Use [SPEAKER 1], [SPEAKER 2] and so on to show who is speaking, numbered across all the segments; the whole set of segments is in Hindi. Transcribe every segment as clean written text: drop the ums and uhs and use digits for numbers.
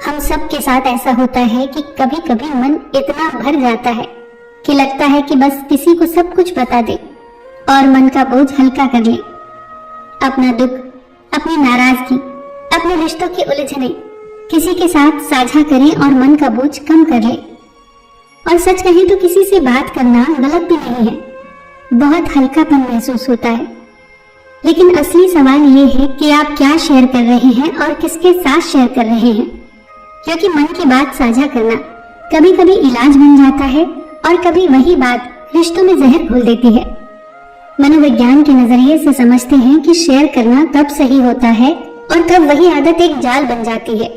[SPEAKER 1] हम सब के साथ ऐसा होता है कि कभी कभी मन इतना भर जाता है कि लगता है कि बस किसी को सब कुछ बता दे और मन का बोझ हल्का कर ले। अपना दुख, अपनी नाराजगी, अपने रिश्तों की उलझने किसी के साथ साझा करें और मन का बोझ कम कर ले। और सच कहें तो किसी से बात करना गलत भी नहीं है, बहुत हल्कापन महसूस होता है। लेकिन असली सवाल ये है कि आप क्या शेयर कर रहे हैं और किसके साथ शेयर कर रहे हैं, क्योंकि मन की बात साझा करना कभी कभी इलाज बन जाता है और कभी वही बात रिश्तों में जहर घोल देती है। मनोविज्ञान के नजरिए से समझते हैं कि शेयर करना कब सही होता है और कब वही आदत एक जाल बन जाती है।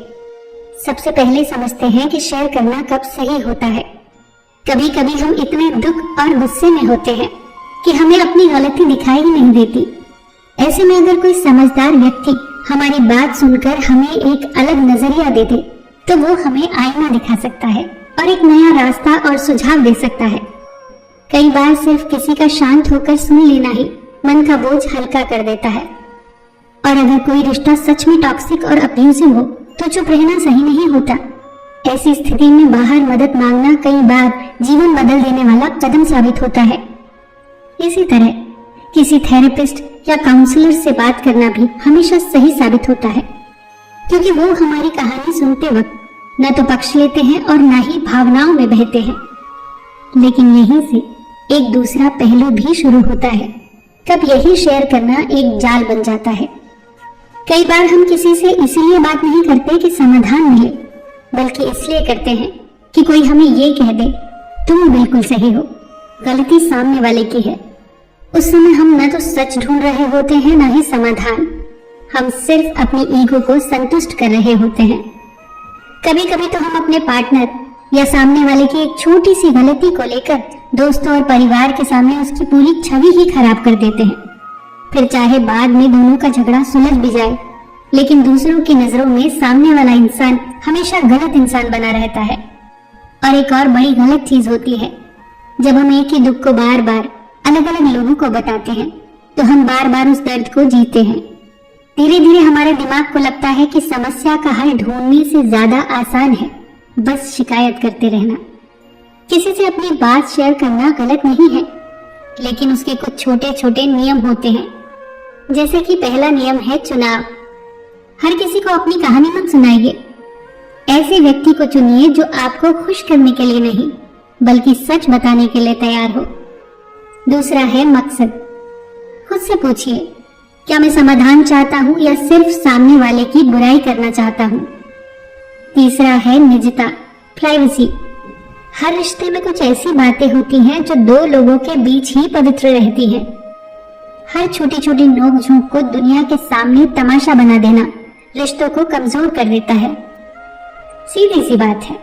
[SPEAKER 1] सबसे पहले समझते हैं कि शेयर करना कब सही होता है। कभी कभी हम इतने दुख और गुस्से में होते हैं कि हमें अपनी गलती दिखाई ही नहीं देती। ऐसे में अगर कोई समझदार व्यक्ति हमारी बात सुनकर हमें एक अलग नजरिया दे दे तो वो हमें आईना दिखा सकता है और एक नया रास्ता और सुझाव दे सकता है। कई बार सिर्फ किसी का शांत होकर सुन लेना ही मन का बोझ हल्का कर देता है। और अगर कोई रिश्ता सच में टॉक्सिक और अब्यूजिव हो तो चुप रहना सही नहीं होता। ऐसी स्थिति में बाहर मदद मांगना कई बार जीवन बदल देने वाला कदम साबित होता है। इसी तरह किसी थेरेपिस्ट या काउंसलर से बात करना भी हमेशा सही साबित होता है, क्योंकि वो हमारी कहानी सुनते वक्त न तो पक्ष लेते हैं और न ही भावनाओं में बहते हैं। लेकिन यहीं से एक दूसरा पहलू भी शुरू होता है, तब यही शेयर करना एक जाल बन जाता है। कई बार हम किसी से इसीलिए बात नहीं करते कि समाधान मिले, बल्कि इसलिए करते हैं कि कोई हमें ये कह दे तुम बिल्कुल सही हो, गलती सामने वाले की है। उस समय हम न तो सच ढूंढ रहे होते हैं न ही समाधान, हम सिर्फ अपनी ईगो को संतुष्ट कर रहे होते हैं। कभी कभी तो हम अपने पार्टनर या सामने वाले की एक छोटी सी गलती को लेकर दोस्तों और परिवार के सामने उसकी पूरी छवि ही खराब कर देते हैं। फिर चाहे बाद में दोनों का झगड़ा सुलझ भी जाए, लेकिन दूसरों की नजरों में सामने वाला इंसान हमेशा गलत इंसान बना रहता है। और एक और बड़ी गलत चीज होती है, जब हम एक ही दुख को बार बार अलग अलग लोगों को बताते हैं तो हम बार बार उस दर्द को जीते हैं। धीरे धीरे हमारे दिमाग को लगता है कि समस्या का हल ढूंढने से ज्यादा आसान है बस शिकायत करते रहना। किसी से अपनी बात शेयर करना गलत नहीं है, लेकिन उसके कुछ छोटे छोटे नियम होते हैं। जैसे कि पहला नियम है चुनाव। हर किसी को अपनी कहानी मत सुनाइए। ऐसे व्यक्ति को चुनिए जो आपको खुश करने के लिए नहीं बल्कि सच बताने के लिए तैयार हो। दूसरा है मकसद। खुद से पूछिए, क्या मैं समाधान चाहता हूँ या सिर्फ सामने वाले की बुराई करना चाहता हूँ। तीसरा है निजता, प्राइवेसी। हर रिश्ते में कुछ ऐसी बातें होती हैं जो दो लोगों के बीच ही पवित्र रहती हैं। हर छोटी छोटी नोक झोंक को दुनिया के सामने तमाशा बना देना रिश्तों को कमजोर कर देता है। सीधी सी बात है,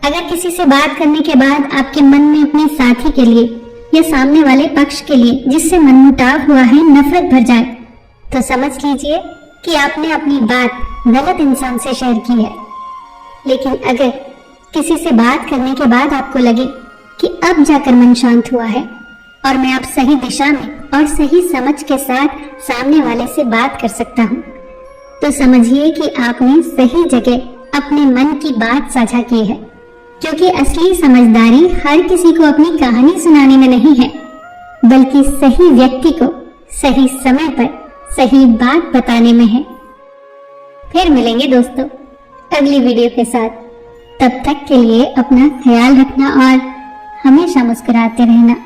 [SPEAKER 1] अगर किसी से बात करने के बाद आपके मन में अपने साथी के लिए या सामने वाले पक्ष के लिए जिससे मनमुटाव हुआ है नफरत भर जाए, तो समझ लीजिए कि आपने अपनी बात गलत इंसान से शेयर की है। लेकिन अगर किसी से बात करने के बाद आपको लगे कि अब जाकर मन शांत हुआ है और मैं अब सही दिशा में और सही समझ के साथ सामने वाले से बात कर सकता हूँ, तो समझिए कि आपने सही जगह अपने मन की बात साझा की है। क्योंकि असली समझदारी हर किसी को अपनी कहानी सुनाने में नहीं है, बल्कि सही व्यक्ति को सही समय पर सही बात बताने में है। फिर मिलेंगे दोस्तों अगली वीडियो के साथ। तब तक के लिए अपना ख्याल रखना और हमेशा मुस्कुराते रहना।